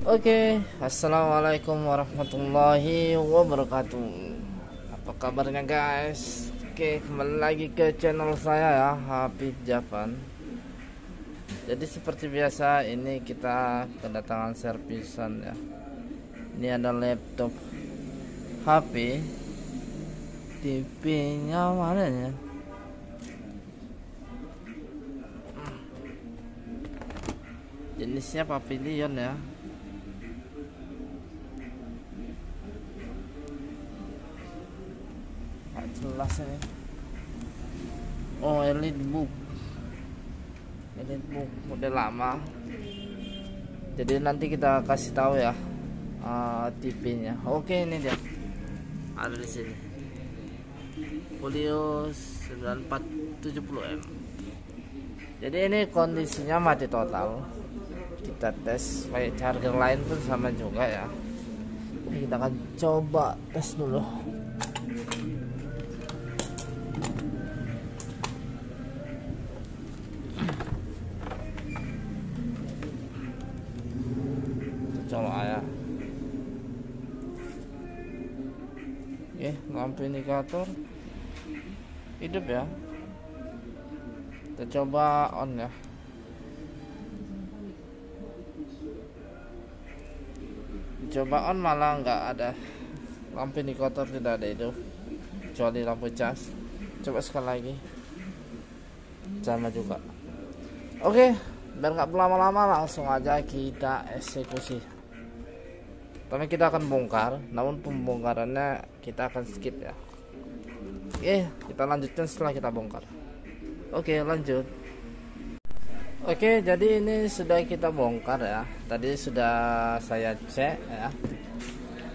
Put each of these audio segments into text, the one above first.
Oke, assalamualaikum warahmatullahi wabarakatuh. Apa kabarnya guys? Oke, kembali lagi ke channel saya ya, Habib Javan. Jadi seperti biasa, ini kita kedatangan servisan ya. Ini ada laptop, HP, TV-nya mana ya? Jenisnya Pavilion ya. Nggak jelas ini. Oh, Elitebook model lama. Jadi nanti kita kasih tahu ya TV-nya. Oke, ini dia. Ada di sini. Folio 9470M. Jadi ini kondisinya mati total. Kita tes pakai charger lain pun sama juga ya. Ini kita akan coba tes dulu. Coba ya. Oke, lampu indikator hidup ya. Kita coba on ya. Coba on malah nggak ada lampu indikator, tidak ada itu kecuali lampu cas. Coba sekali lagi, sama juga. Oke, biar nggak berlama-lama langsung aja kita eksekusi. Tapi kita akan bongkar, namun pembongkarannya kita akan skip ya. Oke, kita lanjutkan setelah kita bongkar. Oke, lanjut. Oke, jadi ini sudah kita bongkar ya. Tadi sudah saya cek ya.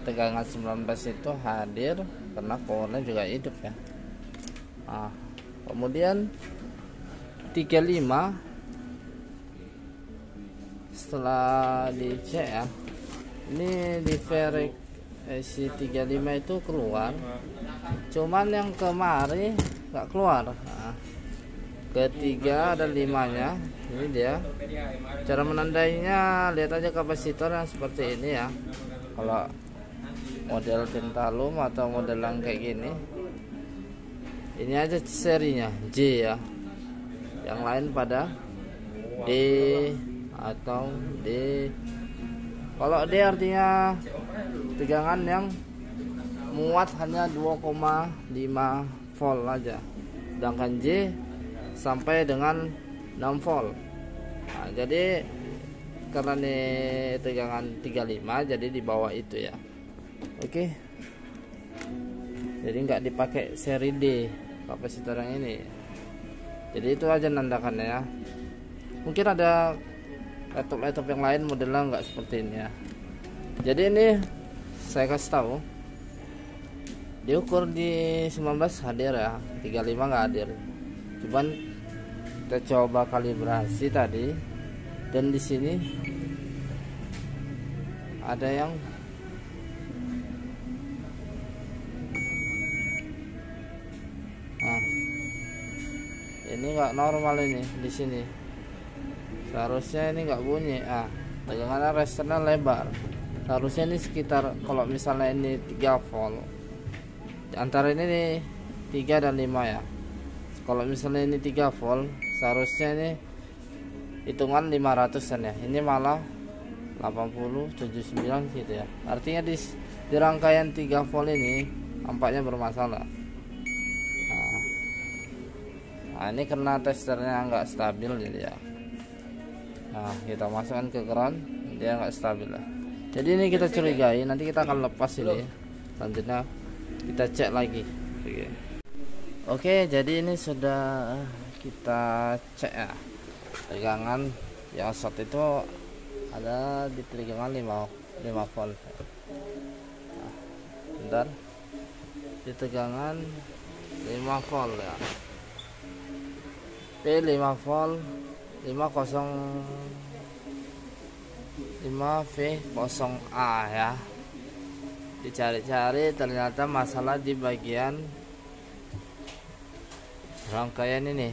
Tegangan 19 itu hadir karena powernya juga hidup ya. Nah, kemudian 35 setelah dicek ya. Ini di versi 35 itu keluar. Cuman yang kemarin nggak keluar. Nah, ketiga dan limanya ini dia. Cara menandainya, lihat aja kapasitor yang seperti ini ya. Kalau model Pentalu atau model yang kayak gini, ini aja serinya J ya. Yang lain pada D atau D. Kalau D artinya tegangan yang muat hanya 2,5 volt aja. Sedangkan J sampai dengan 6 volt. Nah, jadi karena ini tegangan 35, jadi di bawah itu ya. Oke. Jadi nggak dipakai seri D kapasitor yang ini. Jadi itu aja nandakannya ya. Mungkin ada laptop yang lain modelnya nggak seperti ini ya. Jadi ini saya kasih tahu, diukur di 19 hadir ya, 35 nggak hadir. Cuman kita coba kalibrasi tadi, dan di sini ada yang ini nggak normal ini di sini. Seharusnya ini nggak bunyi. Tegangannya resternya lebar. Seharusnya ini sekitar, kalau misalnya ini 3 volt, antara ini nih 3 dan 5 ya. Kalau misalnya ini 3 volt, seharusnya ini hitungan 500-an ya. Ini malah 80, 79 gitu ya. Artinya di rangkaian 3 volt ini nampaknya bermasalah. Nah, ini karena testernya nggak stabil jadi ya. Nah, kita masukkan ke keran, dia nggak stabil lah. Jadi ini kita curigai, nanti kita akan lepas ini. Selanjutnya kita cek lagi. Oke, jadi ini sudah kita cek ya. Tegangan yang short itu ada di tegangan 5 volt. Nah, bentar. Di tegangan 5 volt ya. P5 volt 5V0A ya. Dicari-cari ternyata masalah di bagian rangkaian ini.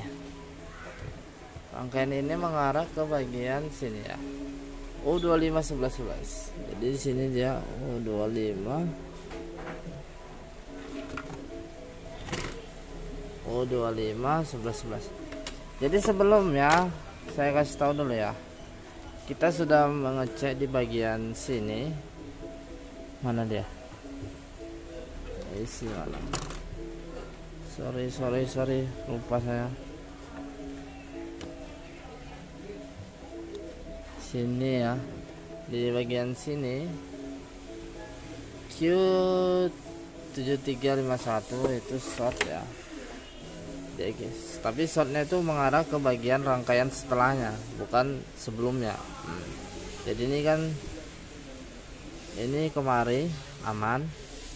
Rangkaian ini mengarah ke bagian sini ya. U25 11. Jadi di sini dia U25 11. Jadi sebelumnya saya kasih tahu dulu ya, kita sudah mengecek di bagian sini. Mana dia? Isi mana? Sorry, lupa saya. Sini ya, di bagian sini Q7351 itu short ya. Ya guys, tapi shortnya itu mengarah ke bagian rangkaian setelahnya, bukan sebelumnya. Jadi ini kan, ini kemari aman,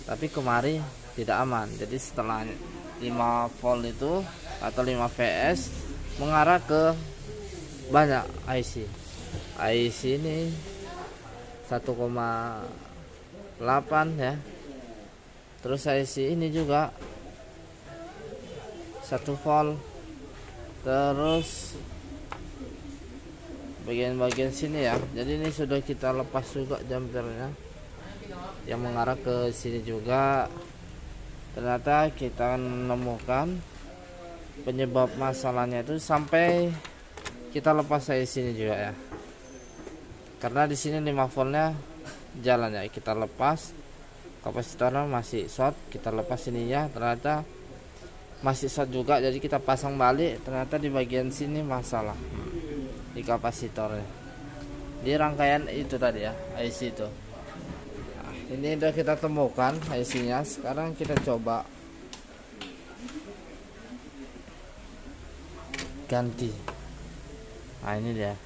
tapi kemari tidak aman. Jadi setelah 5 volt itu atau 5 VS mengarah ke banyak IC ini 1,8 ya. Terus IC ini juga 1 volt. Terus bagian-bagian sini ya. Jadi ini sudah kita lepas juga jumpernya yang mengarah ke sini juga. Ternyata kita menemukan penyebab masalahnya itu sampai kita lepas IC ini juga ya. Karena di sini 5 voltnya jalan ya, kita lepas, kapasitornya masih short, kita lepas ini ya, ternyata masih short juga. Jadi kita pasang balik, ternyata di bagian sini masalah di kapasitornya, di rangkaian itu tadi ya, IC itu. Nah, ini udah kita temukan IC nya. Sekarang kita coba ganti. Nah ini dia.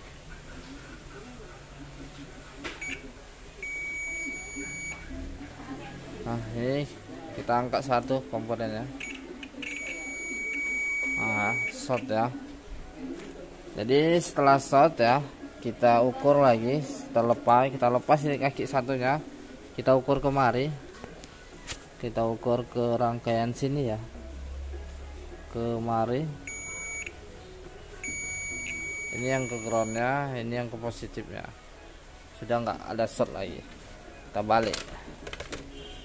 Nah ini kita angkat satu komponennya. Nah, short ya. Jadi setelah short ya, kita ukur lagi. Kita lepas ini kaki satunya, kita ukur kemari, kita ukur ke rangkaian sini ya, kemari. Ini yang ke groundnya, ini yang ke positifnya. Sudah nggak ada short lagi. Kita balik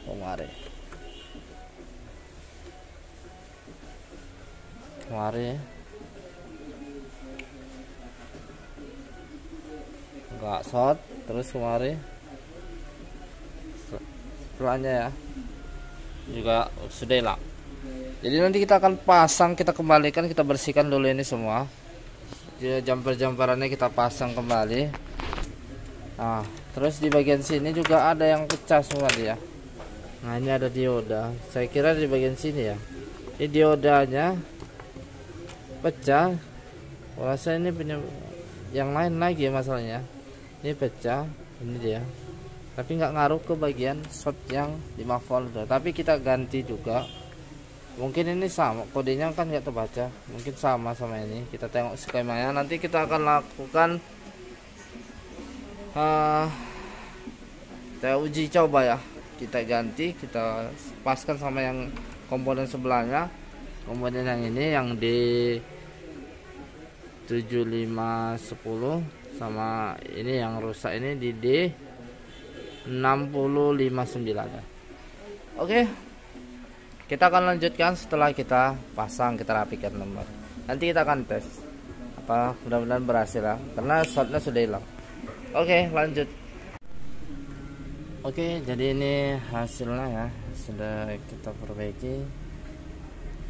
kemari. Enggak short, terus kemari setelahnya ya juga sudah hilang. Jadi nanti kita akan pasang, kita kembalikan, kita bersihkan dulu ini semua. Jumper-jumperannya kita pasang kembali. Nah terus di bagian sini juga ada yang pecah semua dia. Nah ini ada dioda, saya kira di bagian sini ya, ini diodanya pecah. Rasa ini punya yang lain lagi masalahnya, ini pecah, ini dia, tapi nggak ngaruh ke bagian short yang 5 volt. Tapi kita ganti juga, mungkin ini sama kodenya kan nggak terbaca, mungkin sama ini. Kita tengok skemanya, nanti kita akan lakukan kita uji coba ya. Kita ganti, kita paskan sama yang komponen sebelahnya, komponen yang ini yang di 7510 sama ini yang rusak ini di D6059. Oke, kita akan lanjutkan setelah kita pasang, kita rapikan nomor. Nanti kita akan tes apa, mudah-mudahan berhasil ya, karena shortnya sudah hilang. Oke, lanjut. Oke, jadi ini hasilnya ya, sudah kita perbaiki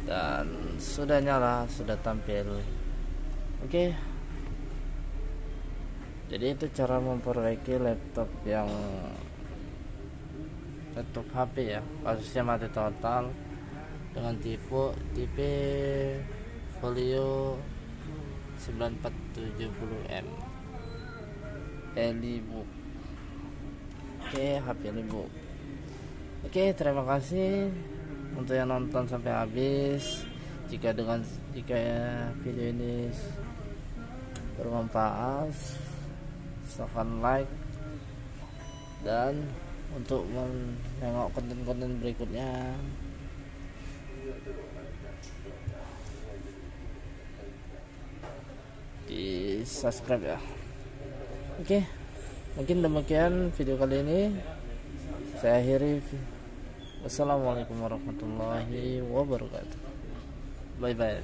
dan sudah nyala, sudah tampil. Oke, jadi itu cara memperbaiki laptop HP ya, kasusnya mati total dengan tipe Folio 9470M Elibook. Oke, HP Elibook. Oke, terima kasih untuk yang nonton sampai habis. Jika video ini bermanfaat, silahkan like, dan untuk menengok konten-konten berikutnya di subscribe ya. Oke, Mungkin demikian video kali ini, saya akhiri. Wassalamualaikum warahmatullahi wabarakatuh. Bye bye.